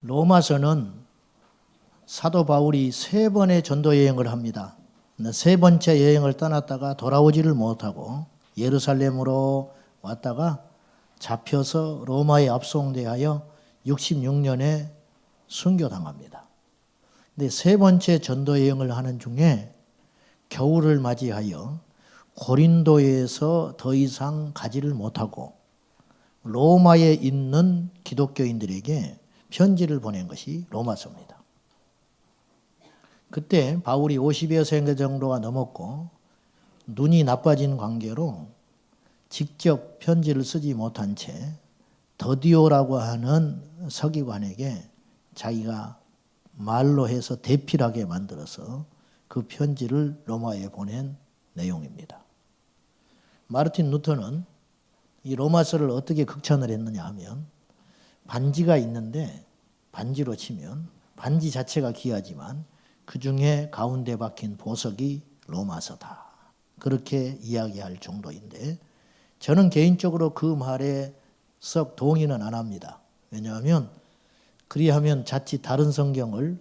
로마서는 사도 바울이 3번의 전도 여행을 합니다. 3번째 여행을 떠났다가 돌아오지를 못하고 예루살렘으로 왔다가 잡혀서 로마에 압송되어 66년에 순교당합니다. 근데 3번째 전도 여행을 하는 중에 겨울을 맞이하여 고린도에서 더 이상 가지를 못하고 로마에 있는 기독교인들에게 편지를 보낸 것이 로마서입니다. 그때 바울이 50여 세 정도가 넘었고 눈이 나빠진 관계로 직접 편지를 쓰지 못한 채 더디오라고 하는 서기관에게 자기가 말로 해서 대필하게 만들어서 그 편지를 로마에 보낸 내용입니다. 마르틴 루터는 이 로마서를 어떻게 극찬을 했느냐 하면 반지가 있는데 반지로 치면 반지 자체가 귀하지만 그 중에 가운데 박힌 보석이 로마서다. 그렇게 이야기할 정도인데 저는 개인적으로 그 말에 썩 동의는 안 합니다. 왜냐하면 그리하면 자칫 다른 성경을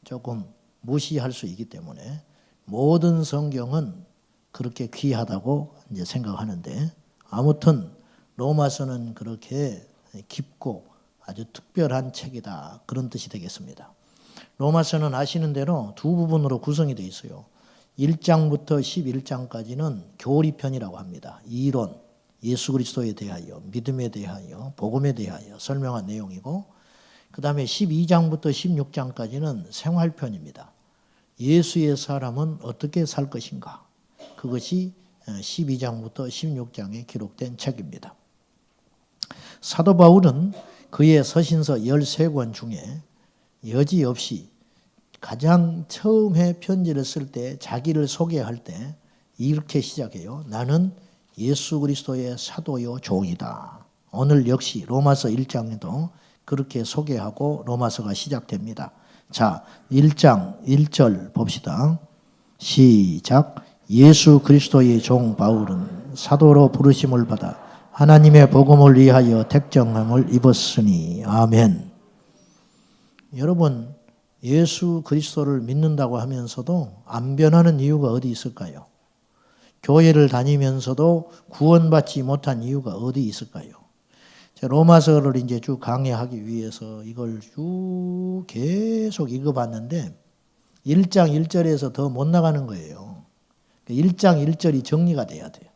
조금 무시할 수 있기 때문에 모든 성경은 그렇게 귀하다고 이제 생각하는데 아무튼 로마서는 그렇게 깊고 아주 특별한 책이다. 그런 뜻이 되겠습니다. 로마서는 아시는 대로 두 부분으로 구성이 되어 있어요. 1장부터 11장까지는 교리편이라고 합니다. 이론, 예수 그리스도에 대하여, 믿음에 대하여, 복음에 대하여 설명한 내용이고 그 다음에 12장부터 16장까지는 생활편입니다. 예수의 사람은 어떻게 살 것인가? 그것이 12장부터 16장에 기록된 책입니다. 사도 바울은 그의 서신서 13권 중에 여지없이 가장 처음에 편지를 쓸 때 자기를 소개할 때 이렇게 시작해요. 나는 예수 그리스도의 사도요 종이다. 오늘 역시 로마서 1장에도 그렇게 소개하고 로마서가 시작됩니다. 자, 1장 1절 봅시다. 시작. 예수 그리스도의 종 바울은 사도로 부르심을 받아 하나님의 복음을 위하여 택정함을 입었으니 아멘. 여러분 예수 그리스도를 믿는다고 하면서도 안 변하는 이유가 어디 있을까요? 교회를 다니면서도 구원받지 못한 이유가 어디 있을까요? 로마서를 이제 쭉 강의하기 위해서 이걸 쭉 계속 읽어봤는데 1장 1절에서 더 못 나가는 거예요. 1장 1절이 정리가 돼야 돼요.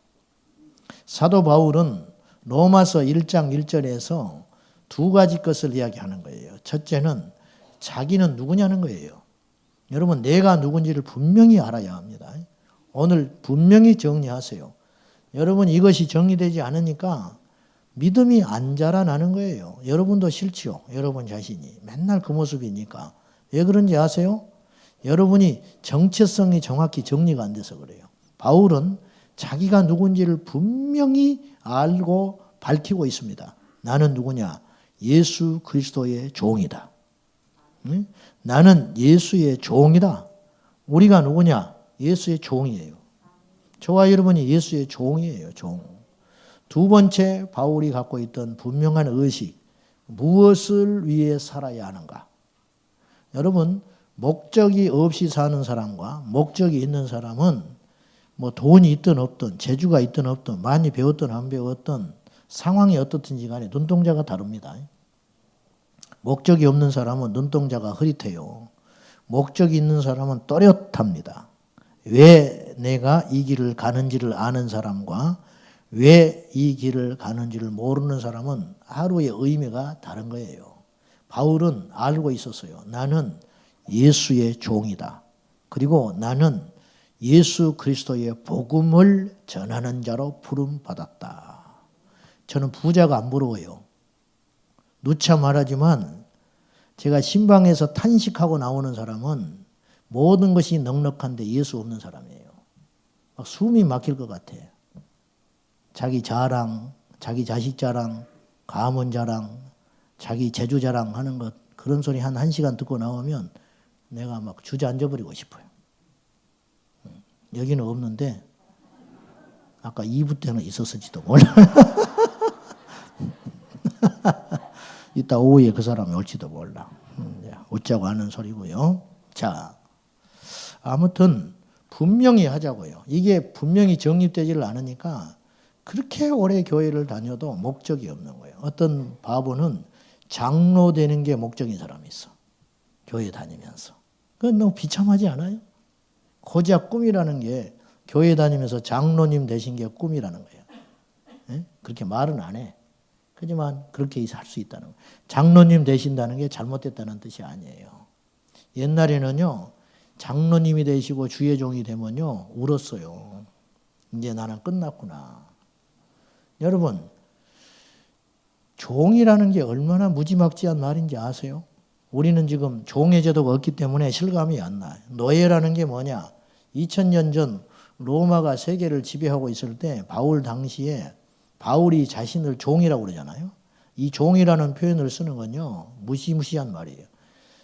사도 바울은 로마서 1장 1절에서 두 가지 것을 이야기하는 거예요. 첫째는 자기는 누구냐는 거예요. 여러분 내가 누군지를 분명히 알아야 합니다. 오늘 분명히 정리하세요. 여러분 이것이 정리되지 않으니까 믿음이 안 자라나는 거예요. 여러분도 싫지요. 여러분 자신이 맨날 그 모습이니까. 왜 그런지 아세요? 여러분이 정체성이 정확히 정리가 안 돼서 그래요. 바울은 자기가 누군지를 분명히 알고 밝히고 있습니다. 나는 누구냐? 예수 그리스도의 종이다. 응? 나는 예수의 종이다. 우리가 누구냐? 예수의 종이에요. 저와 여러분이 예수의 종이에요. 종. 두 번째 바울이 갖고 있던 분명한 의식. 무엇을 위해 살아야 하는가? 여러분 목적이 없이 사는 사람과 목적이 있는 사람은 뭐 돈이 있든 없든 재주가 있든 없든 많이 배웠든 안 배웠든 상황이 어떻든지 간에 눈동자가 다릅니다. 목적이 없는 사람은 눈동자가 흐릿해요. 목적이 있는 사람은 또렷합니다. 왜 내가 이 길을 가는지를 아는 사람과 왜 이 길을 가는지를 모르는 사람은 하루의 의미가 다른 거예요. 바울은 알고 있었어요. 나는 예수의 종이다. 그리고 나는 예수 그리스도의 복음을 전하는 자로 부름받았다. 저는 부자가 안 부러워요. 누차 말하지만 제가 신방에서 탄식하고 나오는 사람은 모든 것이 넉넉한데 예수 없는 사람이에요. 막 숨이 막힐 것 같아. 자기 자랑, 자기 자식 자랑, 가문 자랑, 자기 재주 자랑 하는 것 그런 소리 한 1시간 듣고 나오면 내가 막 주저앉아 버리고 싶어요. 여기는 없는데 아까 2부 때는 있었을지도 몰라. 이따 오후에 그 사람이 올지도 몰라. 웃자고 하는 소리고요. 자, 아무튼 분명히 하자고요. 이게 분명히 정립되지를 않으니까 그렇게 오래 교회를 다녀도 목적이 없는 거예요. 어떤 바보는 장로 되는 게 목적인 사람이 있어. 교회 다니면서. 그건 너무 비참하지 않아요? 고작 꿈이라는 게 교회 다니면서 장로님 되신 게 꿈이라는 거예요. 예? 그렇게 말은 안 해. 하지만 그렇게 할 수 있다는 거예요. 장로님 되신다는 게 잘못됐다는 뜻이 아니에요. 옛날에는요, 장로님이 되시고 주의 종이 되면요, 울었어요. 이제 나는 끝났구나. 여러분, 종이라는 게 얼마나 무지막지한 말인지 아세요? 우리는 지금 종의 제도가 없기 때문에 실감이 안 나요. 노예라는 게 뭐냐? 2000년 전 로마가 세계를 지배하고 있을 때 바울 당시에 바울이 자신을 종이라고 그러잖아요. 이 종이라는 표현을 쓰는 건요, 무시무시한 말이에요.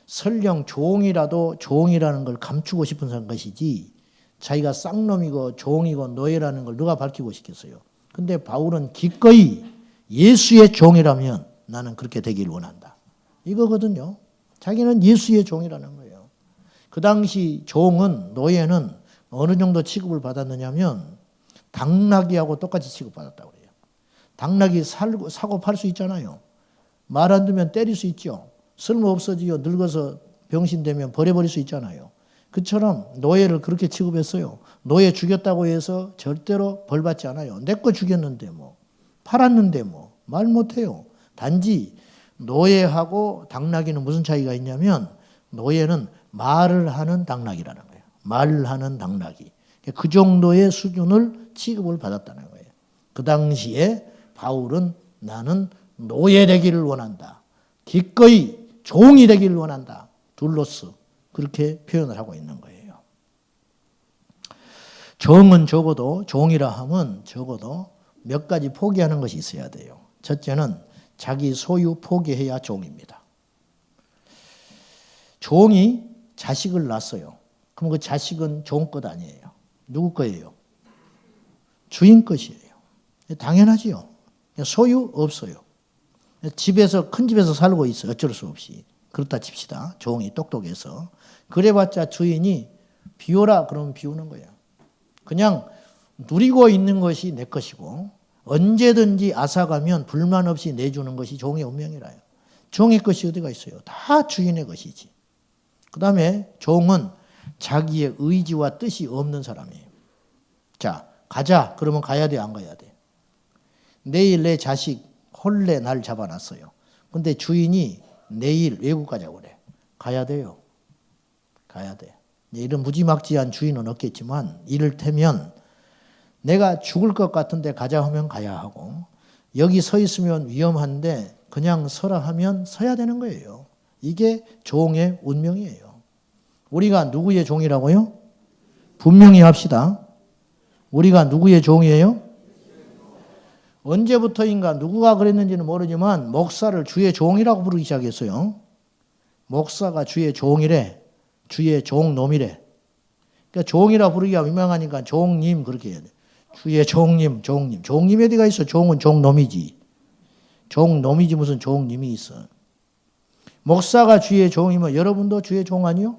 설령 종이라도 종이라는 걸 감추고 싶은 것이지 자기가 쌍놈이고 종이고 노예라는 걸 누가 밝히고 싶겠어요. 근데 바울은 기꺼이 예수의 종이라면 나는 그렇게 되기를 원한다. 이거거든요. 자기는 예수의 종이라는 거예요. 그 당시 종은, 노예는 어느 정도 취급을 받았느냐면 당나귀하고 똑같이 취급받았다고 그래요. 당나귀 사고 팔 수 있잖아요. 말 안 듣면 때릴 수 있죠. 쓸모없어지요. 늙어서 병신되면 버려버릴 수 있잖아요. 그처럼 노예를 그렇게 취급했어요. 노예 죽였다고 해서 절대로 벌받지 않아요. 내 거 죽였는데 뭐, 팔았는데 뭐, 말 못해요. 단지 노예하고 당나귀는 무슨 차이가 있냐면 노예는 말을 하는 당나귀라는 거예요. 말을 하는 당나귀. 그 정도의 수준을 취급을 받았다는 거예요. 그 당시에 바울은 나는 노예 되기를 원한다. 기꺼이 종이 되기를 원한다. 둘로스 그렇게 표현을 하고 있는 거예요. 종은 적어도, 종이라 하면 적어도 몇 가지 포기하는 것이 있어야 돼요. 첫째는 자기 소유 포기해야 종입니다. 종이 자식을 낳았어요. 그럼 그 자식은 종 것 아니에요. 누구 거예요? 주인 것이에요. 당연하지요. 소유 없어요. 집에서, 큰 집에서 살고 있어요. 어쩔 수 없이. 그렇다 칩시다. 종이 똑똑해서. 그래봤자 주인이 비워라 그러면 비우는 거예요. 그냥 누리고 있는 것이 내 것이고 언제든지 앗아가면 불만 없이 내주는 것이 종의 운명이라요. 종의 것이 어디가 있어요? 다 주인의 것이지. 그 다음에 종은 자기의 의지와 뜻이 없는 사람이에요. 자, 가자. 그러면 가야 돼, 안 가야 돼? 내일 내 자식 홀래 날 잡아놨어요. 근데 주인이 내일 외국 가자고 그래. 가야 돼요. 가야 돼. 이런 무지막지한 주인은 없겠지만 이를테면 내가 죽을 것 같은데 가자 하면 가야 하고 여기 서 있으면 위험한데 그냥 서라 하면 서야 되는 거예요. 이게 종의 운명이에요. 우리가 누구의 종이라고요? 분명히 합시다. 우리가 누구의 종이에요? 언제부터인가 누구가 그랬는지는 모르지만 목사를 주의 종이라고 부르기 시작했어요. 목사가 주의 종이래. 주의 종놈이래. 그러니까 종이라 부르기가 민망하니까 종님 그렇게 해야 돼. 주의 종님, 종님. 종님이 어디가 있어? 종은 종놈이지. 종놈이지 무슨 종님이 있어. 목사가 주의 종이면 여러분도 주의 종 아니요?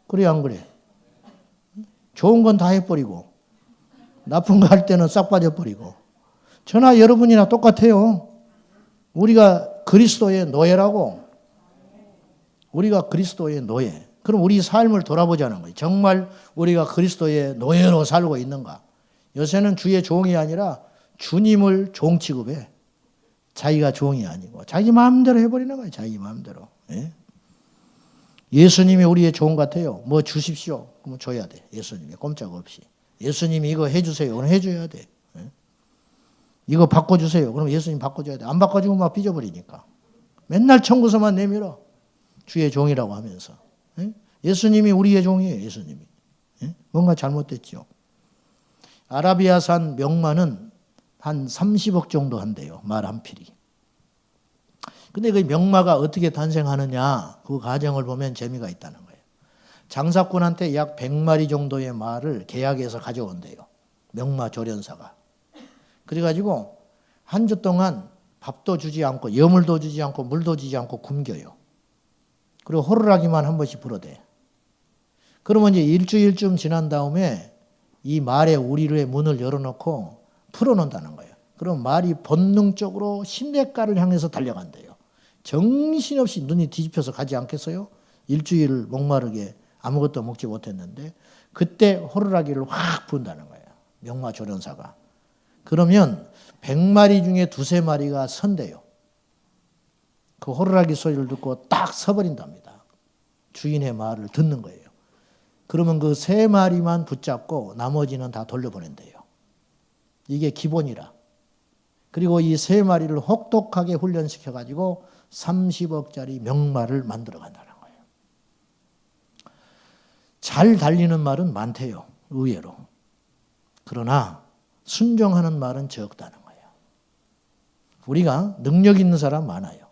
그래 안 그래? 좋은 건 다 해버리고 나쁜 거 할 때는 싹 빠져버리고 저나 여러분이나 똑같아요. 우리가 그리스도의 노예라고. 우리가 그리스도의 노예. 그럼 우리 삶을 돌아보자는 거예요. 정말 우리가 그리스도의 노예로 살고 있는가? 요새는 주의 종이 아니라 주님을 종 취급해. 자기가 종이 아니고 자기 마음대로 해버리는 거예요. 자기 마음대로. 예? 예수님이 우리의 종 같아요. 뭐 주십시오. 그러면 줘야 돼. 예수님이 꼼짝없이. 예수님이 이거 해주세요. 그럼 해줘야 돼. 예? 이거 바꿔주세요. 그럼 예수님 바꿔줘야 돼. 안 바꿔주면 막 삐져버리니까. 맨날 청구서만 내밀어. 주의 종이라고 하면서. 예? 예수님이 우리의 종이에요. 예수님이. 예? 뭔가 잘못됐죠. 아라비아산 명마는 한 30억 정도 한대요. 말 한 필이. 근데 그 명마가 어떻게 탄생하느냐 그 과정을 보면 재미가 있다는 거예요. 장사꾼한테 약 100마리 정도의 말을 계약해서 가져온대요. 명마 조련사가. 그래가지고 한 주 동안 밥도 주지 않고 여물도 주지 않고 물도 주지 않고 굶겨요. 그리고 호루라기만 한 번씩 불어대. 그러면 이제 일주일쯤 지난 다음에 이 말의 우리의 문을 열어놓고 풀어놓는다는 거예요. 그럼 말이 본능적으로 시냇가를 향해서 달려간대요. 정신없이 눈이 뒤집혀서 가지 않겠어요? 일주일 목마르게 아무것도 먹지 못했는데 그때 호루라기를 확 분다는 거예요. 명마조련사가. 그러면 100마리 중에 2~3마리가 선대요. 그 호루라기 소리를 듣고 딱 서버린답니다. 주인의 말을 듣는 거예요. 그러면 그 3마리만 붙잡고 나머지는 다 돌려보낸대요. 이게 기본이라. 그리고 이 3마리를 혹독하게 훈련시켜가지고 30억짜리 명말을 만들어 간다는 거예요. 잘 달리는 말은 많대요. 의외로. 그러나 순종하는 말은 적다는 거예요. 우리가 능력 있는 사람 많아요.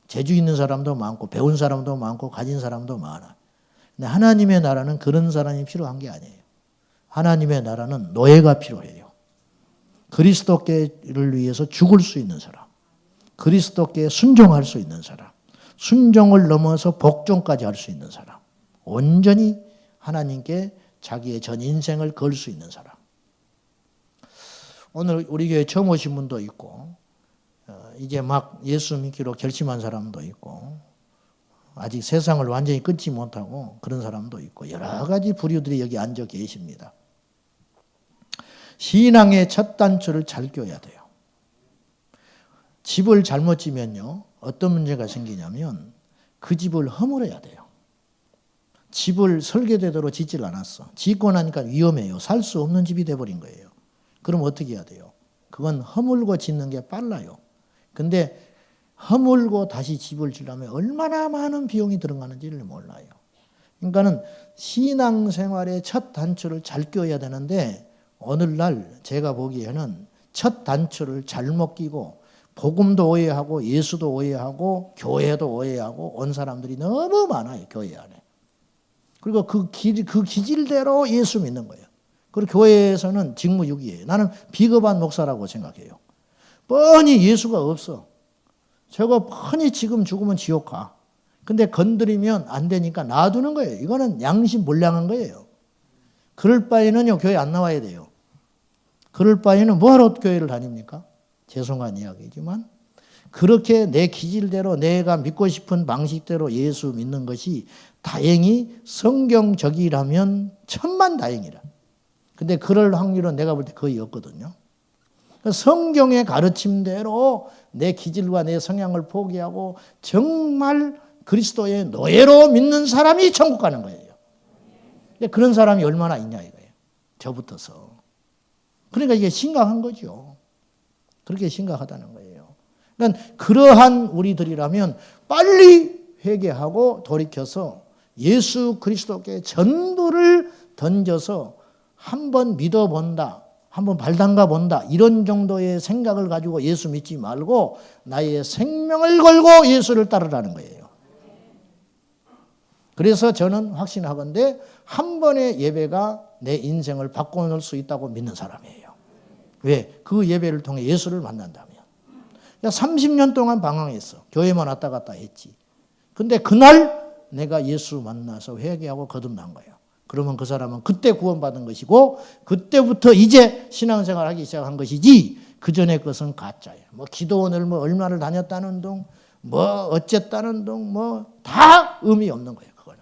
재주 있는 사람도 많고 배운 사람도 많고 가진 사람도 많아요. 근데 하나님의 나라는 그런 사람이 필요한 게 아니에요. 하나님의 나라는 노예가 필요해요. 그리스도께를 위해서 죽을 수 있는 사람. 그리스도께 순종할 수 있는 사람. 순종을 넘어서 복종까지 할 수 있는 사람. 온전히 하나님께 자기의 전 인생을 걸 수 있는 사람. 오늘 우리 교회 처음 오신 분도 있고 이제 막 예수 믿기로 결심한 사람도 있고 아직 세상을 완전히 끊지 못하고 그런 사람도 있고 여러 가지 부류들이 여기 앉아 계십니다. 신앙의 첫 단추를 잘 껴야 돼요. 집을 잘못 지면요 어떤 문제가 생기냐면 그 집을 허물어야 돼요. 집을 설계대로 짓질 않았어. 짓고 나니까 위험해요. 살 수 없는 집이 돼버린 거예요. 그럼 어떻게 해야 돼요? 그건 허물고 짓는 게 빨라요. 근데 허물고 다시 집을 지려면 얼마나 많은 비용이 들어가는지를 몰라요. 그러니까는 신앙생활의 첫 단추를 잘 껴야 되는데 오늘날 제가 보기에는 첫 단추를 잘못 끼고 복음도 오해하고 예수도 오해하고 교회도 오해하고 온 사람들이 너무 많아요. 교회 안에. 그리고 그 기질대로 예수 믿는 거예요. 그리고 교회에서는 직무유기예요. 나는 비겁한 목사라고 생각해요. 뻔히 예수가 없어. 저거 뻔히 지금 죽으면 지옥 가. 근데 건드리면 안 되니까 놔두는 거예요. 이거는 양심 몰량한 거예요. 그럴 바에는요, 교회 안 나와야 돼요. 그럴 바에는 뭐하러 교회를 다닙니까? 죄송한 이야기지만 그렇게 내 기질대로 내가 믿고 싶은 방식대로 예수 믿는 것이 다행히 성경적이라면 천만다행이라. 근데 그럴 확률은 내가 볼 때 거의 없거든요. 성경의 가르침대로 내 기질과 내 성향을 포기하고 정말 그리스도의 노예로 믿는 사람이 천국 가는 거예요. 그런 사람이 얼마나 있냐 이거예요. 저부터서. 그러니까 이게 심각한 거죠. 그렇게 심각하다는 거예요. 그러니까 그러한 우리들이라면 빨리 회개하고 돌이켜서 예수 그리스도께 전부를 던져서 한번 믿어본다. 한번 발담가 본다. 이런 정도의 생각을 가지고 예수 믿지 말고 나의 생명을 걸고 예수를 따르라는 거예요. 그래서 저는 확신하건대 한 번의 예배가 내 인생을 바꿔놓을 수 있다고 믿는 사람이에요. 왜? 그 예배를 통해 예수를 만난다면. 30년 동안 방황했어. 교회만 왔다 갔다 했지. 근데 그날 내가 예수 만나서 회개하고 거듭난 거예요. 그러면 그 사람은 그때 구원받은 것이고 그때부터 이제 신앙생활 하기 시작한 것이지 그 전에 것은 가짜예요. 뭐 기도원을 뭐 얼마를 다녔다는 둥, 뭐 어쨌다는 둥, 뭐 다 의미 없는 거예요. 그거는.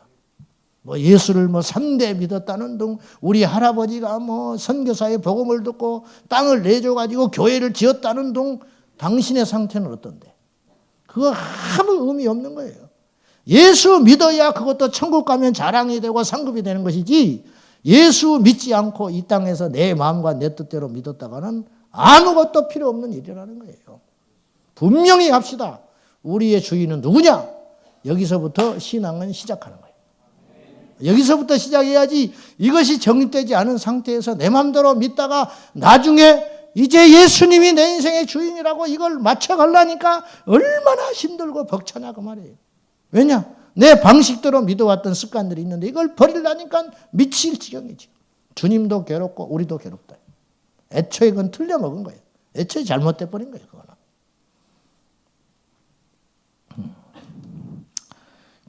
뭐 예수를 뭐 3대 믿었다는 둥, 우리 할아버지가 뭐 선교사의 복음을 듣고 땅을 내줘가지고 교회를 지었다는 둥, 당신의 상태는 어떤데? 그거 아무 의미 없는 거예요. 예수 믿어야 그것도 천국 가면 자랑이 되고 상급이 되는 것이지 예수 믿지 않고 이 땅에서 내 마음과 내 뜻대로 믿었다가는 아무것도 필요 없는 일이라는 거예요. 분명히 합시다. 우리의 주인은 누구냐? 여기서부터 신앙은 시작하는 거예요. 여기서부터 시작해야지 이것이 정립되지 않은 상태에서 내 마음대로 믿다가 나중에 이제 예수님이 내 인생의 주인이라고 이걸 맞춰가려니까 얼마나 힘들고 벅차냐 그 말이에요. 왜냐? 내 방식대로 믿어왔던 습관들이 있는데 이걸 버리려니까 미칠 지경이지. 주님도 괴롭고 우리도 괴롭다. 애초에 그건 틀려먹은 거예요. 애초에 잘못돼 버린 거예요. 그거는.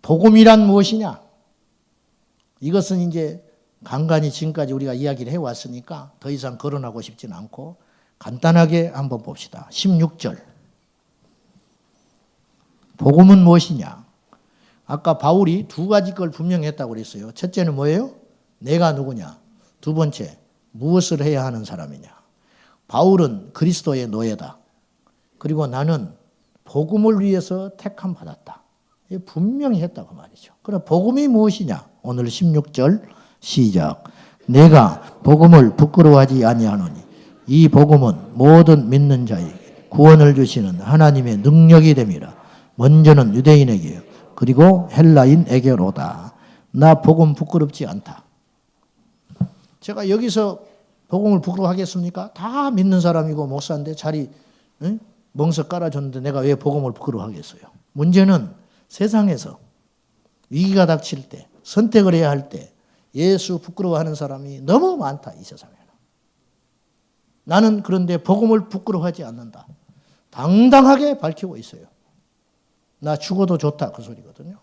복음이란 무엇이냐? 이것은 이제 간간히 지금까지 우리가 이야기를 해왔으니까 더 이상 거론하고 싶지는 않고 간단하게 한번 봅시다. 16절. 복음은 무엇이냐? 아까 바울이 두 가지 걸 분명히 했다고 그랬어요. 첫째는 뭐예요? 내가 누구냐? 두 번째, 무엇을 해야 하는 사람이냐? 바울은 그리스도의 노예다. 그리고 나는 복음을 위해서 택함 받았다. 분명히 했다고 말이죠. 그럼 복음이 무엇이냐? 오늘 16절 시작. 내가 복음을 부끄러워하지 아니하노니 이 복음은 모든 믿는 자에게 구원을 주시는 하나님의 능력이 됨이라. 먼저는 유대인에게요. 그리고 헬라인에게로다. 나 복음 부끄럽지 않다. 제가 여기서 복음을 부끄러워하겠습니까? 다 믿는 사람이고 목사인데 자리 멍석 깔아줬는데 내가 왜 복음을 부끄러워하겠어요? 문제는 세상에서 위기가 닥칠 때, 선택을 해야 할 때 예수 부끄러워하는 사람이 너무 많다, 이 세상에는. 나는 그런데 복음을 부끄러워하지 않는다. 당당하게 밝히고 있어요. 나 죽어도 좋다, 그 소리거든요.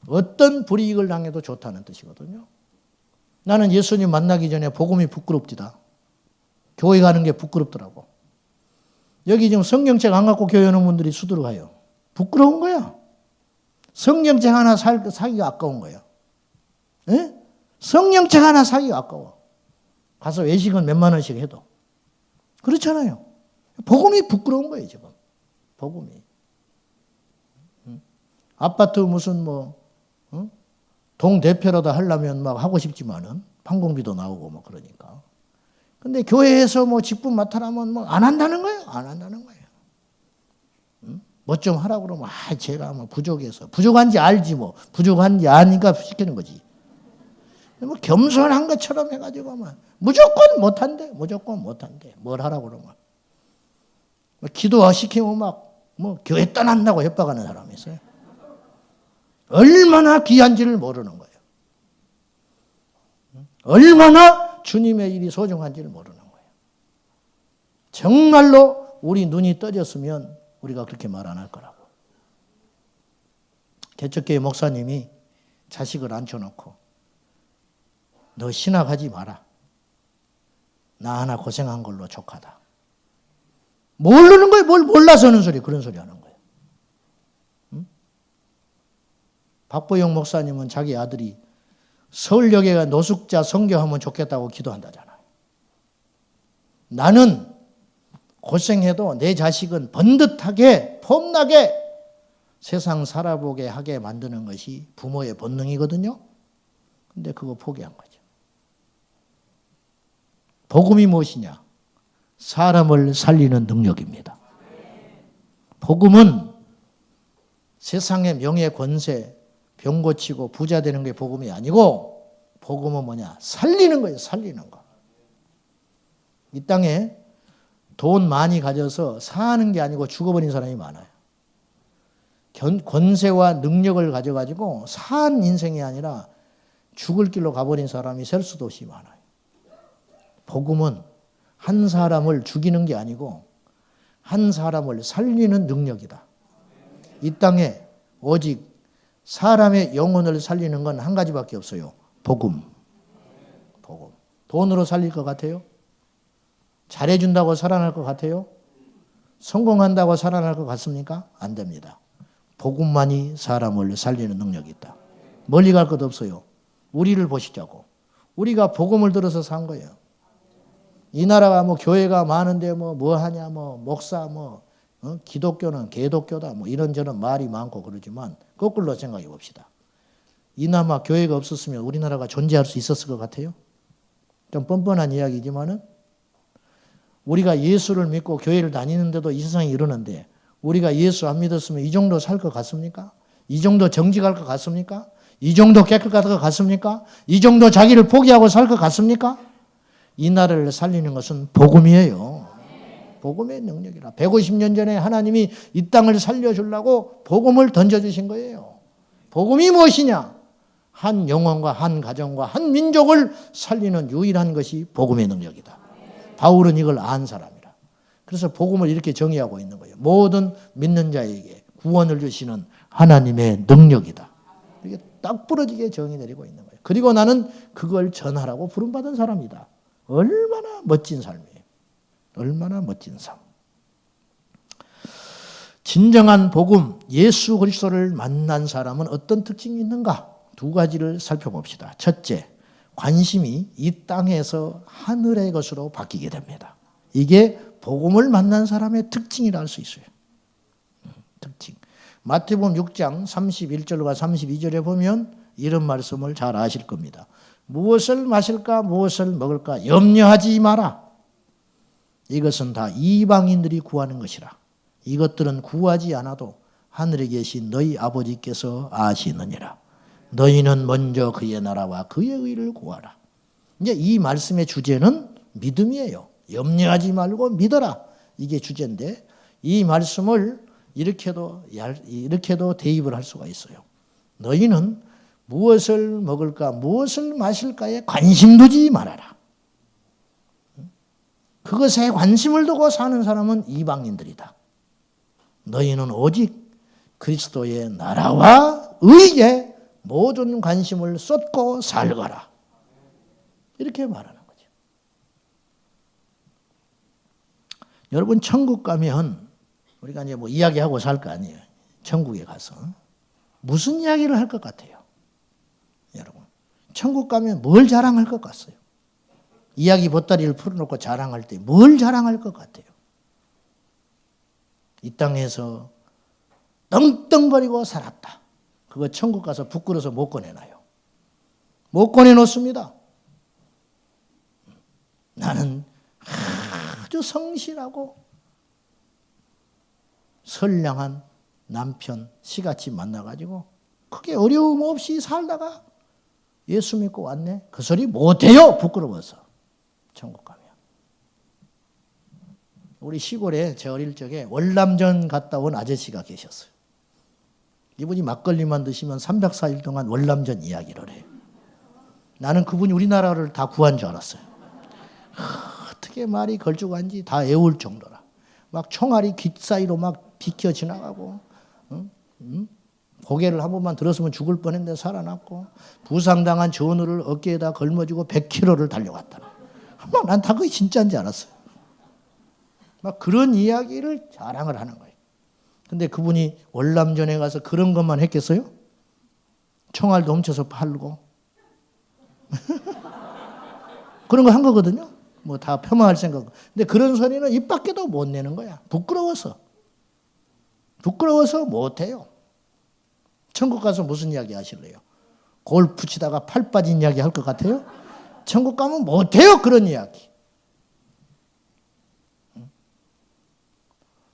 어떤 불이익을 당해도 좋다는 뜻이거든요. 나는 예수님 만나기 전에 복음이 부끄럽디다. 교회 가는 게 부끄럽더라고. 여기 지금 성경책 안 갖고 교회 오는 분들이 수두룩 가요. 부끄러운 거야. 성경책 하나 사기가 아까운 거야. 에? 성경책 하나 사기가 아까워. 가서 외식은 몇만 원씩 해도. 그렇잖아요. 복음이 부끄러운 거예요, 지금. 복음이. 아파트 무슨 동대표라도 하려면 막 하고 싶지만은 판공비도 나오고 뭐 그러니까. 근데 교회에서 직분 맡아라면 안 한다는 거예요. 안 한다는 거예요. 뭐 좀 하라고 그러면 제가 부족해서. 부족한지 알지 뭐. 부족한지 아니까 시키는 거지. 겸손한 것처럼 해가지고 무조건 못한대. 무조건 못한대. 뭘 하라고 그러면. 기도시키면 교회 떠난다고 협박하는 사람이 있어요. 얼마나 귀한지를 모르는 거예요. 얼마나 주님의 일이 소중한지를 모르는 거예요. 정말로 우리 눈이 떠졌으면 우리가 그렇게 말 안 할 거라고. 개척교회 목사님이 자식을 앉혀놓고 너 신학하지 마라. 나 하나 고생한 걸로 족하다. 모르는 거예요. 뭘 몰라서 하는 소리, 그런 소리 하는 거예요. 박보영 목사님은 자기 아들이 서울역에 노숙자 선교하면 좋겠다고 기도한다잖아요. 나는 고생해도 내 자식은 번듯하게 폼나게 세상 살아보게 하게 만드는 것이 부모의 본능이거든요. 근데 그거 포기한 거죠. 복음이 무엇이냐? 사람을 살리는 능력입니다. 복음은 세상의 명예, 권세, 병 고치고 부자 되는 게 복음이 아니고 복음은 뭐냐? 살리는 거예요. 살리는 거. 이 땅에 돈 많이 가져서 사는 게 아니고 죽어버린 사람이 많아요. 권세와 능력을 가져가지고 산 인생이 아니라 죽을 길로 가버린 사람이 셀 수도 없이 많아요. 복음은 한 사람을 죽이는 게 아니고 한 사람을 살리는 능력이다. 이 땅에 오직 사람의 영혼을 살리는 건 한 가지밖에 없어요. 복음. 복음. 돈으로 살릴 것 같아요? 잘해준다고 살아날 것 같아요? 성공한다고 살아날 것 같습니까? 안 됩니다. 복음만이 사람을 살리는 능력이 있다. 멀리 갈 것 없어요. 우리를 보시자고. 우리가 복음을 들어서 산 거예요. 이 나라가 교회가 많은데 뭐 하냐, 목사, 기독교는 개독교다, 이런저런 말이 많고 그러지만 거꾸로 생각해 봅시다. 이나마 교회가 없었으면 우리나라가 존재할 수 있었을 것 같아요? 좀 뻔뻔한 이야기지만은 우리가 예수를 믿고 교회를 다니는데도 이 세상이 이러는데 우리가 예수 안 믿었으면 이 정도 살 것 같습니까? 이 정도 정직할 것 같습니까? 이 정도 깨끗할 것 같습니까? 이 정도 자기를 포기하고 살 것 같습니까? 이 나라를 살리는 것은 복음이에요. 복음의 능력이라. 150년 전에 하나님이 이 땅을 살려주려고 복음을 던져주신 거예요. 복음이 무엇이냐? 한 영혼과 한 가정과 한 민족을 살리는 유일한 것이 복음의 능력이다. 바울은 이걸 안 사람이라. 그래서 복음을 이렇게 정의하고 있는 거예요. 모든 믿는 자에게 구원을 주시는 하나님의 능력이다. 이게 딱 부러지게 정이 내리고 있는 거예요. 그리고 나는 그걸 전하라고 부름받은 사람이다. 얼마나 멋진 삶이에요. 얼마나 멋진 삶. 진정한 복음, 예수 그리스도를 만난 사람은 어떤 특징이 있는가? 두 가지를 살펴봅시다. 첫째, 관심이 이 땅에서 하늘의 것으로 바뀌게 됩니다. 이게 복음을 만난 사람의 특징이라 할 수 있어요. 특징. 마태복음 6장 31절과 32절에 보면 이런 말씀을 잘 아실 겁니다. 무엇을 마실까 무엇을 먹을까 염려하지 마라. 이것은 다 이방인들이 구하는 것이라. 이것들은 구하지 않아도 하늘에 계신 너희 아버지께서 아시느니라. 너희는 먼저 그의 나라와 그의 의를 구하라. 이제 이 말씀의 주제는 믿음이에요. 염려하지 말고 믿어라. 이게 주제인데 이 말씀을 이렇게도 대입을 할 수가 있어요. 너희는 무엇을 먹을까 무엇을 마실까에 관심 두지 말아라. 그것에 관심을 두고 사는 사람은 이방인들이다. 너희는 오직 그리스도의 나라와 의에 모든 관심을 쏟고 살거라. 이렇게 말하는 거죠. 여러분 천국 가면 우리가 이제 뭐 이야기하고 살 거 아니에요. 천국에 가서 무슨 이야기를 할 것 같아요? 여러분 천국 가면 뭘 자랑할 것 같아요? 이야기 보따리를 풀어놓고 자랑할 때 뭘 자랑할 것 같아요? 이 땅에서 떵떵거리고 살았다. 그거 천국 가서 부끄러워서 못 꺼내놔요. 못 꺼내놓습니다. 나는 아주 성실하고 선량한 남편 시같이 만나가지고 크게 어려움 없이 살다가 예수 믿고 왔네. 그 소리 못해요. 부끄러워서. 천국 가면. 우리 시골에 제 어릴 적에 월남전 갔다 온 아저씨가 계셨어요. 이분이 막걸리만 드시면 304일 동안 월남전 이야기를 해요. 나는 그분이 우리나라를 다 구한 줄 알았어요. 어떻게 말이 걸쭉한지 다 애울 정도라. 막 총알이 귀 사이로 막 비켜 지나가고 고개를 한 번만 들었으면 죽을 뻔했는데 살아났고 부상당한 전우를 어깨에다 걸머쥐고 100km를 달려갔다. 난 다 그게 진짜인지 알았어요. 막 그런 이야기를 자랑을 하는 거예요. 근데 그분이 월남전에 가서 그런 것만 했겠어요? 총알도 훔쳐서 팔고 그런 거 한 거거든요. 뭐 다 폄하할 생각. 근데 그런 소리는 입 밖에도 못 내는 거야. 부끄러워서 못해요. 천국 가서 무슨 이야기 하실래요? 골프 치다가 팔 빠진 이야기 할 것 같아요? 천국 가면 못해요. 그런 이야기.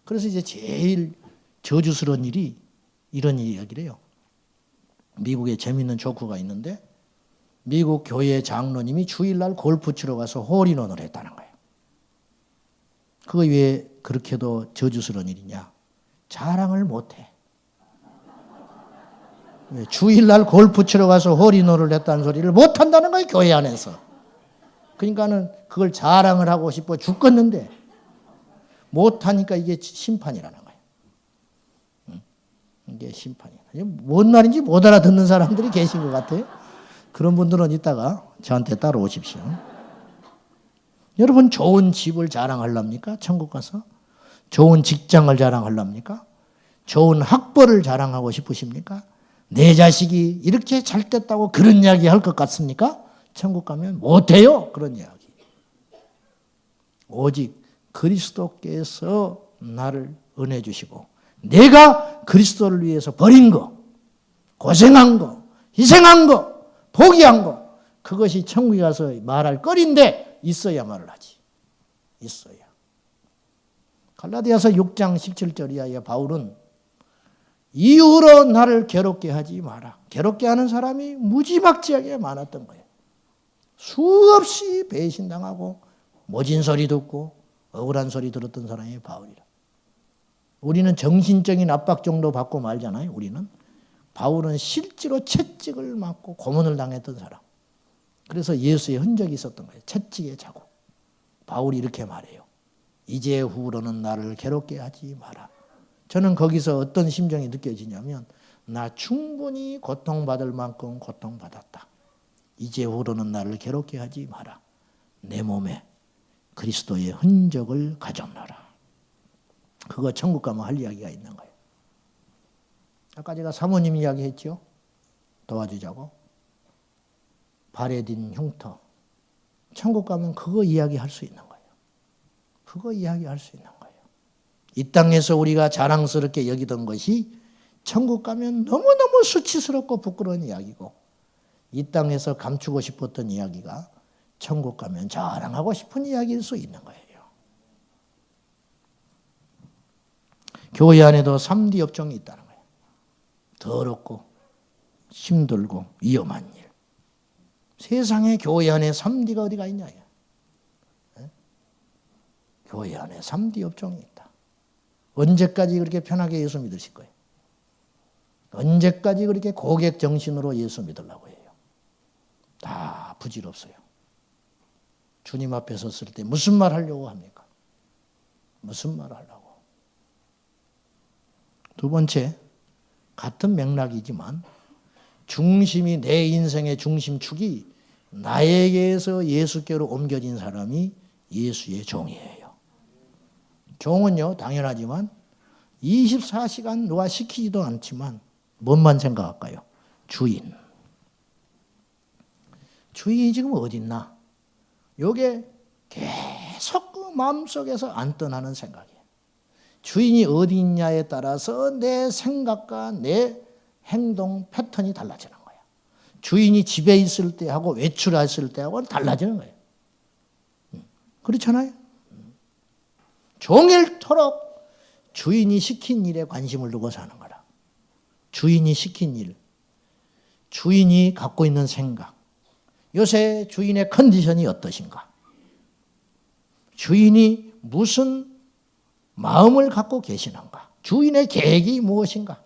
그래서 이제 제일 저주스러운 일이 이런 이야기를 해요. 미국에 재밌는 조크가 있는데 미국 교회 장로님이 주일날 골프 치러 가서 홀인원을 했다는 거예요. 그거 왜 그렇게도 저주스러운 일이냐? 자랑을 못해. 주일날 골프 치러 가서 홀인원을 했다는 소리를 못한다는 거예요. 교회 안에서. 그러니까는 그걸 자랑을 하고 싶어 죽겠는데 못하니까 이게 심판이라는 거예요. 이게 심판이야. 뭔 말인지 못 알아듣는 사람들이 계신 것 같아요. 그런 분들은 이따가 저한테 따라오십시오. 여러분 좋은 집을 자랑하렵니까? 천국 가서? 좋은 직장을 자랑하렵니까? 좋은 학벌을 자랑하고 싶으십니까? 내 자식이 이렇게 잘 됐다고 그런 이야기 할 것 같습니까? 천국 가면 못해요. 그런 이야기. 오직 그리스도께서 나를 은혜 주시고 내가 그리스도를 위해서 버린 거, 고생한 거, 희생한 거, 포기한 거 그것이 천국에 가서 말할 거리인데 있어야 말을 하지. 있어야. 갈라디아서 6장 17절 이하의 바울은 이후로 나를 괴롭게 하지 마라. 괴롭게 하는 사람이 무지막지하게 많았던 거예요. 수없이 배신당하고 모진 소리 듣고 억울한 소리 들었던 사람이 바울이라. 우리는 정신적인 압박 정도 받고 말잖아요. 우리는. 바울은 실제로 채찍을 맞고 고문을 당했던 사람. 그래서 예수의 흔적이 있었던 거예요. 채찍의 자국. 바울이 이렇게 말해요. 이제 후로는 나를 괴롭게 하지 마라. 저는 거기서 어떤 심정이 느껴지냐면 나 충분히 고통받을 만큼 고통받았다. 이제후로는 나를 괴롭게 하지 마라. 내 몸에 그리스도의 흔적을 가져놓으라. 그거 천국 가면 할 이야기가 있는 거예요. 아까 제가 사모님 이야기했죠. 도와주자고. 발에 딘 흉터. 천국 가면 그거 이야기할 수 있는 거예요. 그거 이야기할 수 있는 거예요. 이 땅에서 우리가 자랑스럽게 여기던 것이 천국 가면 너무너무 수치스럽고 부끄러운 이야기고, 이 땅에서 감추고 싶었던 이야기가 천국 가면 자랑하고 싶은 이야기일 수 있는 거예요. 교회 안에도 3D 업종이 있다는 거예요. 더럽고 힘들고 위험한 일. 세상에 교회 안에 3D가 어디가 있냐. 교회 안에 3D 업종이 있다. 언제까지 그렇게 편하게 예수 믿으실 거예요? 언제까지 그렇게 고객 정신으로 예수 믿으려고 해요? 다 부질없어요. 주님 앞에 섰을 때 무슨 말 하려고 합니까? 무슨 말 하려고? 두 번째, 같은 맥락이지만 중심이, 내 인생의 중심축이 나에게서 예수께로 옮겨진 사람이 예수의 종이에요. 종은요, 당연하지만 24시간 누가 시키지도 않지만 뭔만 생각할까요? 주인. 주인이 지금 어디 있나? 요게 계속 그 마음속에서 안 떠나는 생각이에요. 주인이 어디 있냐에 따라서 내 생각과 내 행동 패턴이 달라지는 거예요. 주인이 집에 있을 때하고 외출했을 때하고 달라지는 거예요. 그렇잖아요. 종일토록 주인이 시킨 일에 관심을 두고 사는 거라. 주인이 시킨 일, 주인이 갖고 있는 생각, 요새 주인의 컨디션이 어떠신가? 주인이 무슨 마음을 갖고 계시는가? 주인의 계획이 무엇인가?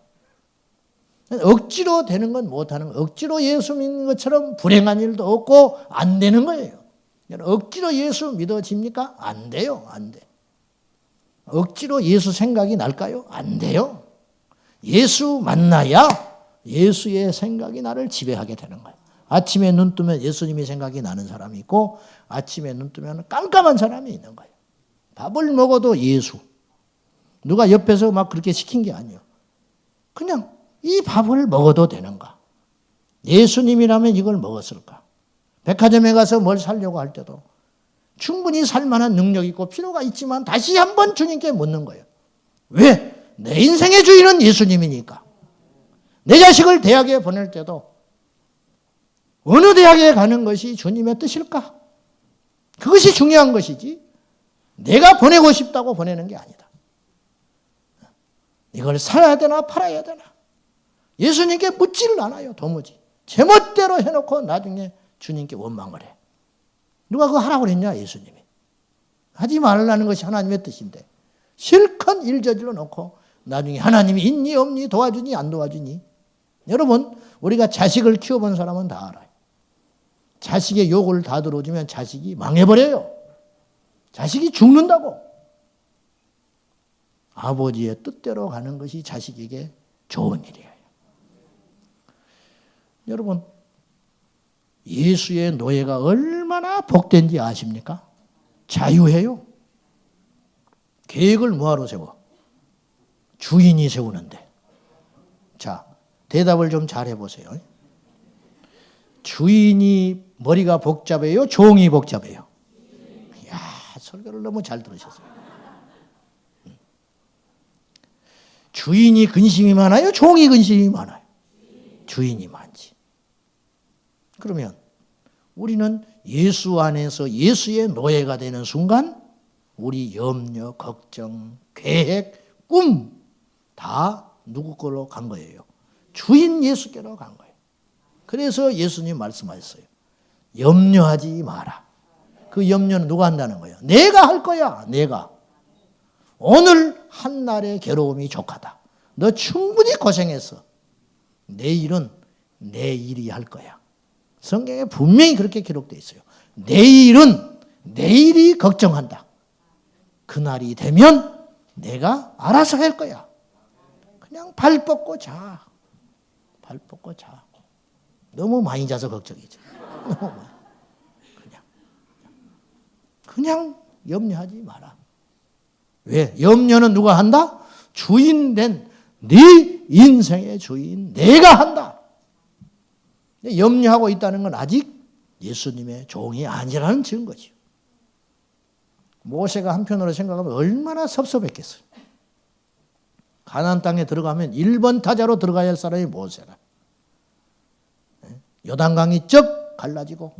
억지로 되는 건 못하는 거예요. 억지로 예수 믿는 것처럼 불행한 일도 없고 안 되는 거예요. 억지로 예수 믿어집니까? 안 돼요. 안 돼. 억지로 예수 생각이 날까요? 안 돼요. 예수 만나야 예수의 생각이 나를 지배하게 되는 거예요. 아침에 눈 뜨면 예수님의 생각이 나는 사람이 있고, 아침에 눈 뜨면 깜깜한 사람이 있는 거예요. 밥을 먹어도 예수. 누가 옆에서 막 그렇게 시킨 게 아니에요. 그냥 이 밥을 먹어도 되는가? 예수님이라면 이걸 먹었을까? 백화점에 가서 뭘 사려고 할 때도 충분히 살 만한 능력이 있고 필요가 있지만 다시 한번 주님께 묻는 거예요. 왜? 내 인생의 주인은 예수님이니까. 내 자식을 대학에 보낼 때도 어느 대학에 가는 것이 주님의 뜻일까? 그것이 중요한 것이지 내가 보내고 싶다고 보내는 게 아니다. 이걸 사야 되나 팔아야 되나? 예수님께 묻지를 않아요. 도무지. 제멋대로 해놓고 나중에 주님께 원망을 해. 누가 그거 하라고 그랬냐? 예수님이. 하지 말라는 것이 하나님의 뜻인데 실컷 일 저질러 놓고 나중에 하나님이 있니 없니 도와주니 안 도와주니. 여러분, 우리가 자식을 키워본 사람은 다 알아요. 자식의 욕을 다 들어주면 자식이 망해버려요. 자식이 죽는다고. 아버지의 뜻대로 가는 것이 자식에게 좋은 일이에요. 여러분, 예수의 노예가 얼마나 복된지 아십니까? 자유해요. 계획을 뭐하러 세워? 주인이 세우는데. 자, 대답을 좀 잘 해보세요. 주인이 머리가 복잡해요? 종이 복잡해요? 이야, 설교를 너무 잘 들으셨어요. 주인이 근심이 많아요? 종이 근심이 많아요? 주인이 많지. 그러면 우리는 예수 안에서 예수의 노예가 되는 순간 우리 염려, 걱정, 계획, 꿈 다 누구 걸로 간 거예요? 주인 예수께로 간 거예요. 그래서 예수님 말씀하셨어요. 염려하지 마라. 그 염려는 누가 한다는 거예요? 내가 할 거야. 내가. 오늘 한날의 괴로움이 족하다. 너 충분히 고생했어. 내일은 내일이 할 거야. 성경에 분명히 그렇게 기록되어 있어요. 내일은 내일이 걱정한다. 그날이 되면 내가 알아서 할 거야. 그냥 발 뻗고 자. 발 뻗고 자. 너무 많이 자서 걱정이죠. 너무 많이. 그냥 염려하지 마라. 왜? 염려는 누가 한다? 주인된 네 인생의 주인 내가 한다. 염려하고 있다는 건 아직 예수님의 종이 아니라는 증거죠. 모세가 한편으로 생각하면 얼마나 섭섭했겠어요. 가나안 땅에 들어가면 1번 타자로 들어가야 할 사람이 모세라. 요단강이 쩍 갈라지고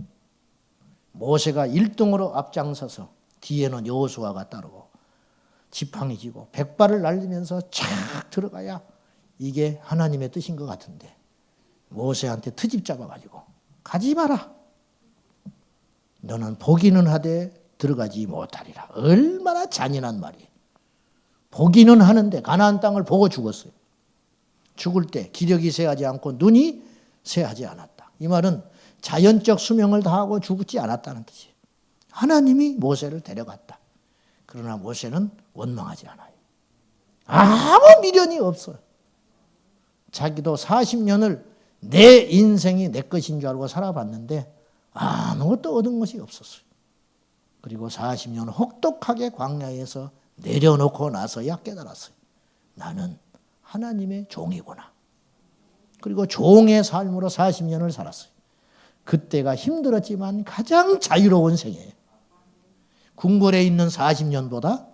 모세가 1등으로 앞장서서 뒤에는 여호수아가 따르고 지팡이 쥐고 백발을 날리면서 쫙 들어가야 이게 하나님의 뜻인 것 같은데 모세한테 트집 잡아가지고 가지 마라. 너는 보기는 하되 들어가지 못하리라. 얼마나 잔인한 말이에요. 보기는 하는데 가나안 땅을 보고 죽었어요. 죽을 때 기력이 쇠하지 않고 눈이 쇠하지 않았다. 이 말은 자연적 수명을 다하고 죽지 않았다는 뜻이에요. 하나님이 모세를 데려갔다. 그러나 모세는 원망하지 않아요. 아무 미련이 없어요. 자기도 40년을 내 인생이 내 것인 줄 알고 살아봤는데 아무것도 얻은 것이 없었어요. 그리고 40년 혹독하게 광야에서 내려놓고 나서야 깨달았어요. 나는 하나님의 종이구나. 그리고 종의 삶으로 40년을 살았어요. 그때가 힘들었지만 가장 자유로운 생애예요. 궁궐에 있는 40년보다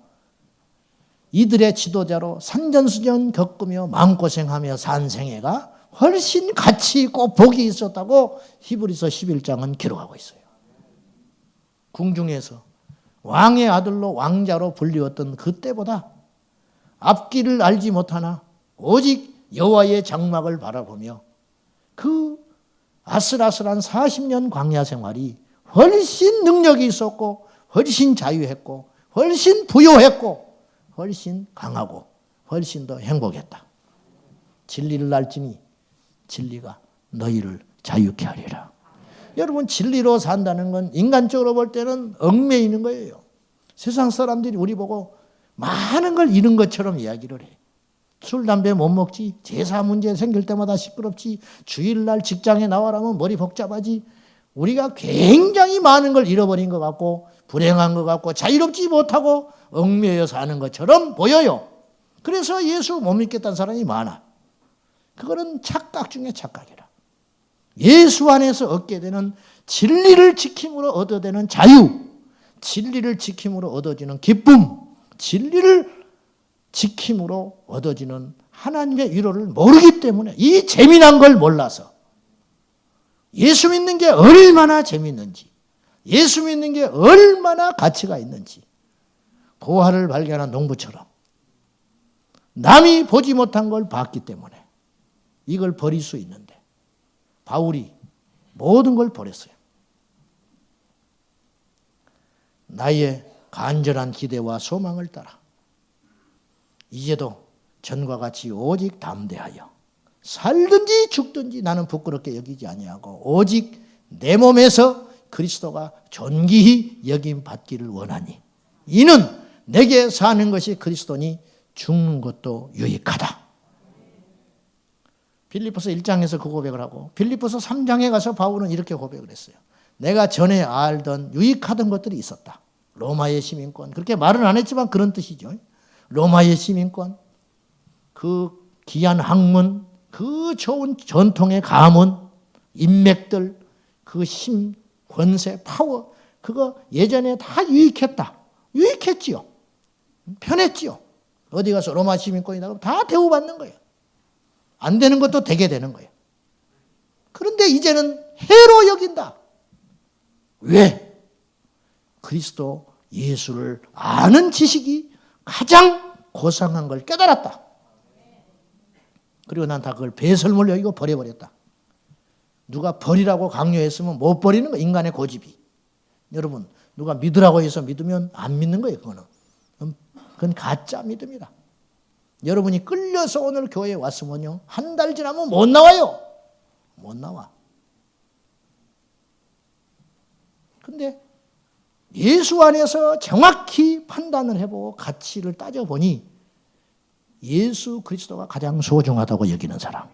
이들의 지도자로 산전수전 겪으며 마음고생하며 산 생애가 훨씬 가치 있고 복이 있었다고 히브리서 11장은 기록하고 있어요. 궁중에서 왕의 아들로 왕자로 불리웠던 그때보다 앞길을 알지 못하나 오직 여호와의 장막을 바라보며 그 아슬아슬한 40년 광야 생활이 훨씬 능력이 있었고 훨씬 자유했고 훨씬 부요했고 훨씬 강하고 훨씬 더 행복했다. 진리를 알지니 진리가 너희를 자유케 하리라. 여러분 진리로 산다는 건 인간적으로 볼 때는 얽매이는 거예요. 세상 사람들이 우리 보고 많은 걸 잃은 것처럼 이야기를 해. 술, 담배 못 먹지. 제사 문제 생길 때마다 시끄럽지. 주일날 직장에 나와라면 머리 복잡하지. 우리가 굉장히 많은 걸 잃어버린 것 같고 불행한 것 같고 자유롭지 못하고 얽매여 사는 것처럼 보여요. 그래서 예수 못 믿겠다는 사람이 많아. 그거는 착각 중에 착각이라. 예수 안에서 얻게 되는 진리를 지킴으로 얻어되는 자유, 진리를 지킴으로 얻어지는 기쁨, 진리를 지킴으로 얻어지는 하나님의 위로를 모르기 때문에 이 재미난 걸 몰라서 예수 믿는 게 얼마나 재밌는지, 예수 믿는 게 얼마나 가치가 있는지 보화를 발견한 농부처럼 남이 보지 못한 걸 봤기 때문에 이걸 버릴 수 있는데 바울이 모든 걸 버렸어요. 나의 간절한 기대와 소망을 따라 이제도 전과 같이 오직 담대하여 살든지 죽든지 나는 부끄럽게 여기지 아니하고 오직 내 몸에서 그리스도가 존귀히 여김 받기를 원하니 이는 내게 사는 것이 그리스도니 죽는 것도 유익하다. 빌립보서 1장에서 그 고백을 하고 빌립보서 3장에 가서 바울은 이렇게 고백을 했어요. 내가 전에 알던 유익하던 것들이 있었다. 로마의 시민권. 그렇게 말은 안 했지만 그런 뜻이죠. 로마의 시민권, 그 귀한 학문, 그 좋은 전통의 가문, 인맥들, 그 힘, 권세, 파워, 그거 예전에 다 유익했다. 유익했지요. 편했지요. 어디 가서 로마 시민권이다 다 대우받는 거예요. 안 되는 것도 되게 되는 거예요. 그런데 이제는 해로 여긴다. 왜? 그리스도 예수를 아는 지식이 가장 고상한 걸 깨달았다. 그리고 난 다 그걸 배설물 여기고 버려버렸다. 누가 버리라고 강요했으면 못 버리는 거예요. 인간의 고집이. 여러분 누가 믿으라고 해서 믿으면 안 믿는 거예요. 그건 가짜 믿음이다. 여러분이 끌려서 오늘 교회에 왔으면요. 한 달 지나면 못 나와요. 못 나와. 근데 예수 안에서 정확히 판단을 해보고 가치를 따져보니 예수 그리스도가 가장 소중하다고 여기는 사람.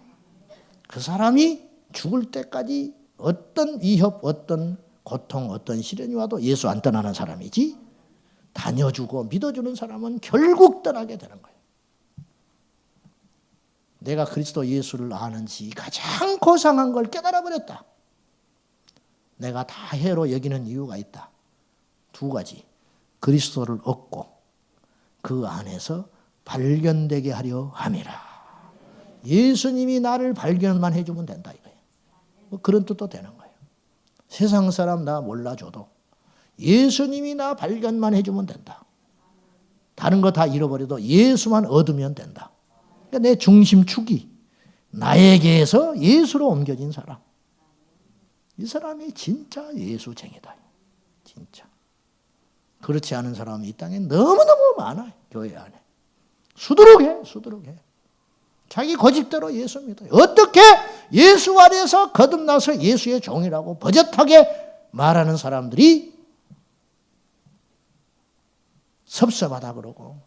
그 사람이 죽을 때까지 어떤 위협, 어떤 고통, 어떤 시련이 와도 예수 안 떠나는 사람이지, 다녀주고 믿어주는 사람은 결국 떠나게 되는 거예요. 내가 그리스도 예수를 아는지 가장 고상한 걸 깨달아 버렸다. 내가 다 해로 여기는 이유가 있다. 두 가지. 그리스도를 얻고 그 안에서 발견되게 하려 함이라. 예수님이 나를 발견만 해주면 된다 이거예요. 뭐 그런 뜻도 되는 거예요. 세상 사람 나 몰라줘도 예수님이 나 발견만 해주면 된다. 다른 거 다 잃어버려도 예수만 얻으면 된다. 그러니까 내 중심축이 나에게서 예수로 옮겨진 사람. 이 사람이 진짜 예수쟁이다. 진짜. 그렇지 않은 사람이 이 땅에 너무너무 많아요. 교회 안에. 수두룩해. 자기 고집대로 예수 믿어요. 어떻게 예수 아래에서 거듭나서 예수의 종이라고 버젓하게 말하는 사람들이 섭섭하다 그러고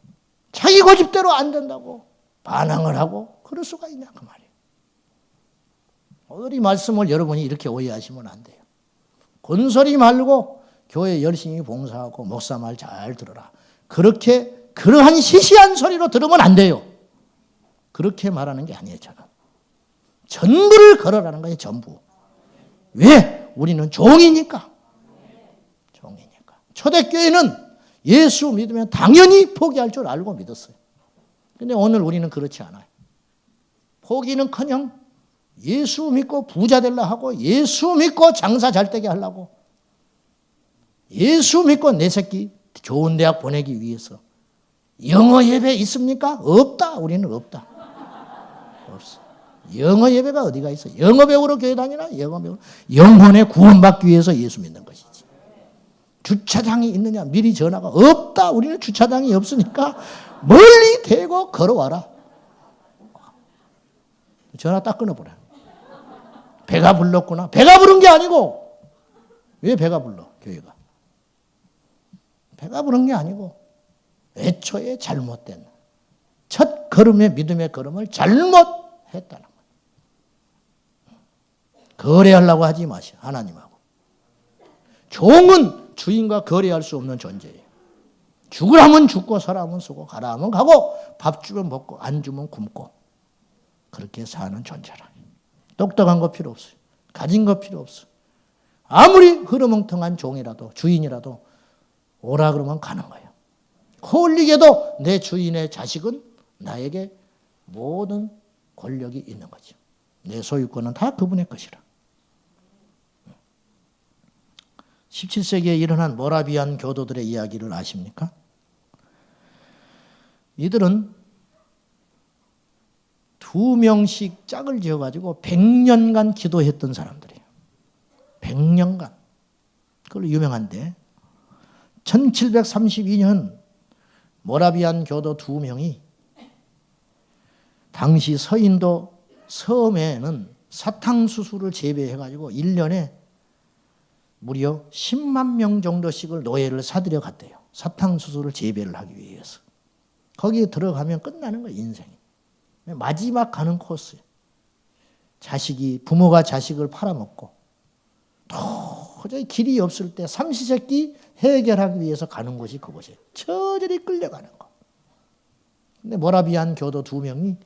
자기 고집대로 안 된다고 반항을 하고 그럴 수가 있냐 그 말이에요. 오늘 이 말씀을 여러분이 이렇게 오해하시면 안 돼요. 군소리 말고 교회 열심히 봉사하고 목사 말 잘 들어라. 그러한 시시한 소리로 들으면 안 돼요. 그렇게 말하는 게 아니에요, 저는. 전부를 걸어라는 거예요, 전부. 왜? 우리는 종이니까. 초대교회는 예수 믿으면 당연히 포기할 줄 알고 믿었어요. 근데 오늘 우리는 그렇지 않아요. 포기는커녕 예수 믿고 부자 되려 하고 예수 믿고 장사 잘 되게 하려고 예수 믿고 내 새끼 좋은 대학 보내기 위해서 영어 예배 있습니까? 없다. 우리는 없다. 없어. 영어 예배가 어디가 있어? 영어 배우러 교회 다니나? 영어 배우러. 영혼의 구원받기 위해서 예수 믿는 것이지. 주차장이 있느냐? 미리 전화가 없다. 우리는 주차장이 없으니까 멀리 대고 걸어와라. 전화 딱 끊어버려. 배가 불렀구나. 배가 부른 게 아니고 왜 배가 불러? 교회가. 배가 부른 게 아니고 애초에 잘못된 첫 걸음의 믿음의 걸음을 잘못했다는 거예요. 거래하려고 하지 마시오. 하나님하고. 종은 주인과 거래할 수 없는 존재예요. 죽으라면 죽고 서라면 쓰고 가라 하면 가고 밥 주면 먹고 안 주면 굶고 그렇게 사는 존재라. 똑똑한 거 필요 없어요. 가진 거 필요 없어요. 아무리 흐르멍텅한 종이라도 주인이라도 오라 그러면 가는 거예요. 홀리게도 내 주인의 자식은 나에게 모든 권력이 있는 거죠. 내 소유권은 다 그분의 것이라. 17세기에 일어난 모라비안 교도들의 이야기를 아십니까? 이들은 2명씩 짝을 지어가지고 100년간 기도했던 사람들이에요. 100년간. 그걸로 유명한데 1732년 모라비안 교도 2명이 당시 서인도 섬에는 사탕수수를 재배해가지고 1년에 무려 10만 명 정도씩을 노예를 사들여 갔대요. 사탕수수를 재배를 하기 위해서. 거기에 들어가면 끝나는 거예요, 인생이. 마지막 가는 코스예요. 부모가 자식을 팔아먹고 도저히 길이 없을 때 삼시세끼 해결하기 위해서 가는 곳이 그곳이에요. 처절히 끌려가는 거. 근데 모라비안 교도 2명이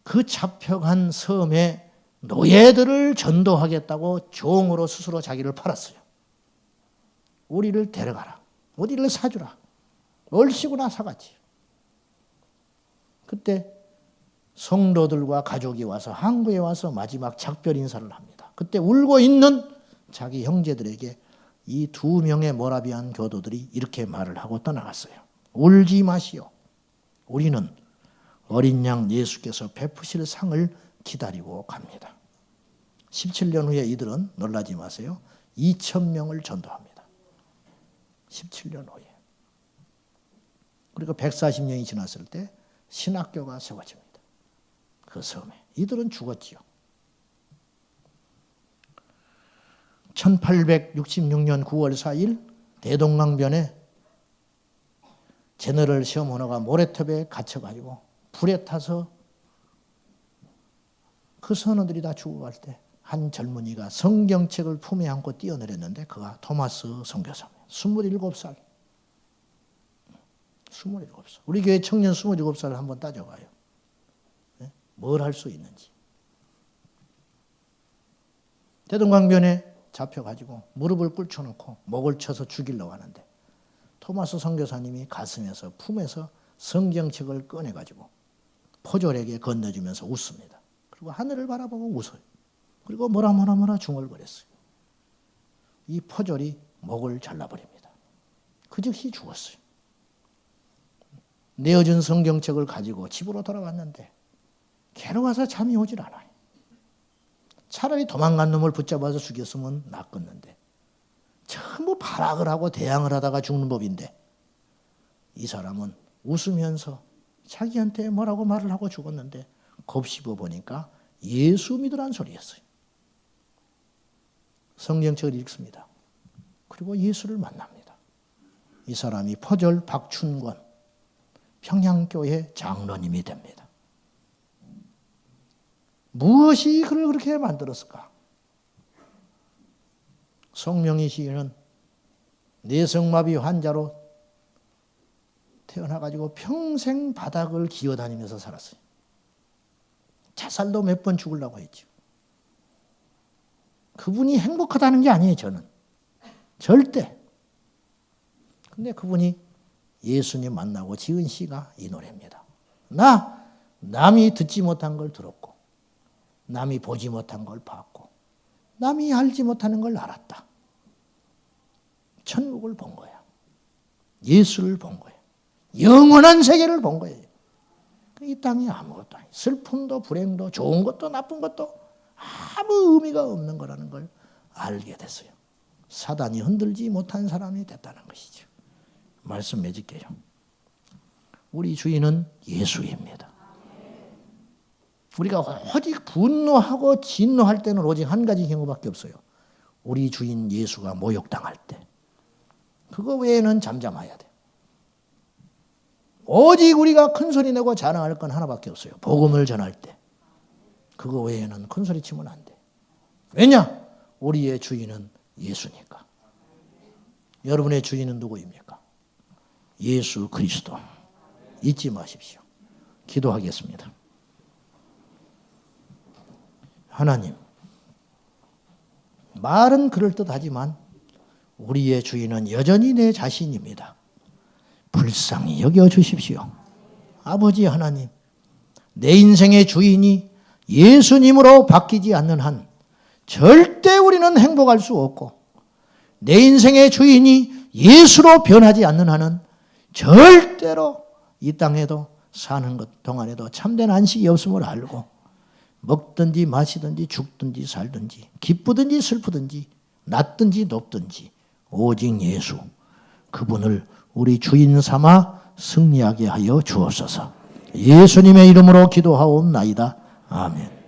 그 잡혀간 섬에 노예들을 전도하겠다고 종으로 스스로 자기를 팔았어요. 우리를 데려가라. 우리를 사주라. 얼씨구나 사갔지. 그때 성도들과 가족이 와서 항구에 와서 마지막 작별 인사를 합니다. 그때 울고 있는 자기 형제들에게 이 2명의 모라비안 교도들이 이렇게 말을 하고 떠나갔어요. 울지 마시오. 우리는 어린 양 예수께서 베푸실 상을 기다리고 갑니다. 17년 후에 이들은 놀라지 마세요. 2,000명을 전도합니다. 17년 후에. 그리고 140년이 지났을 때 신학교가 세워집니다. 그 섬에. 이들은 죽었지요. 1866년 9월 4일 대동강변에 제너럴 시어머니가 모래톱에 갇혀가지고 불에 타서 그 선원들이 다 죽어갈 때 한 젊은이가 성경책을 품에 안고 뛰어내렸는데 그가 토마스 선교사입니다. 27살. 27살. 우리 교회 청년 27살을 한번 따져봐요. 네? 뭘 할 수 있는지. 대동강변에 잡혀가지고 무릎을 꿇쳐놓고 목을 쳐서 죽이려고 하는데 토마스 선교사님이 가슴에서 품에서 성경책을 꺼내가지고 포졸에게 건네주면서 웃습니다. 그리고 하늘을 바라보고 웃어요. 그리고 뭐라 중얼거렸어요. 이 포졸이 목을 잘라버립니다. 그 즉시 죽었어요. 내어준 성경책을 가지고 집으로 돌아왔는데 괴로워서 잠이 오질 않아요. 차라리 도망간 놈을 붙잡아서 죽였으면 낫겠는데 전부 발악을 하고 대항을 하다가 죽는 법인데 이 사람은 웃으면서 자기한테 뭐라고 말을 하고 죽었는데 곱씹어 보니까 예수 믿으라는 소리였어요. 성경책을 읽습니다. 그리고 예수를 만납니다. 이 사람이 포졸 박춘권 평양교회 장로님이 됩니다. 무엇이 그를 그렇게 만들었을까? 송명희 시인은 뇌성마비 환자로 태어나가지고 평생 바닥을 기어다니면서 살았어요. 자살도 몇 번 죽으려고 했죠. 그분이 행복하다는 게 아니에요, 저는. 절대. 근데 그분이 예수님 만나고 지은 시가 이 노래입니다. 남이 듣지 못한 걸 들었고, 남이 보지 못한 걸 봤고, 남이 알지 못하는 걸 알았다. 천국을 본 거야. 예수를 본 거야. 영원한 세계를 본 거예요. 이 땅이 아무것도 아니에요. 슬픔도 불행도 좋은 것도 나쁜 것도 아무 의미가 없는 거라는 걸 알게 됐어요. 사단이 흔들지 못한 사람이 됐다는 것이죠. 말씀 맺을게요. 우리 주인은 예수입니다. 우리가 오직 분노하고 진노할 때는 오직 한 가지 경우밖에 없어요. 우리 주인 예수가 모욕당할 때. 그거 외에는 잠잠해야 돼. 오직 우리가 큰 소리 내고 자랑할 건 하나밖에 없어요. 복음을 전할 때. 그거 외에는 큰 소리 치면 안 돼. 왜냐? 우리의 주인은 예수니까. 여러분의 주인은 누구입니까? 예수 그리스도. 잊지 마십시오. 기도하겠습니다. 하나님, 말은 그럴듯하지만 우리의 주인은 여전히 내 자신입니다. 불쌍히 여겨주십시오. 아버지 하나님, 내 인생의 주인이 예수님으로 바뀌지 않는 한 절대 우리는 행복할 수 없고 내 인생의 주인이 예수로 변하지 않는 한은 절대로 이 땅에도 사는 것 동안에도 참된 안식이 없음을 알고 먹든지 마시든지 죽든지 살든지 기쁘든지 슬프든지 낮든지 높든지 오직 예수 그분을 우리 주인 삼아 승리하게 하여 주옵소서. 예수님의 이름으로 기도하옵나이다. 아멘.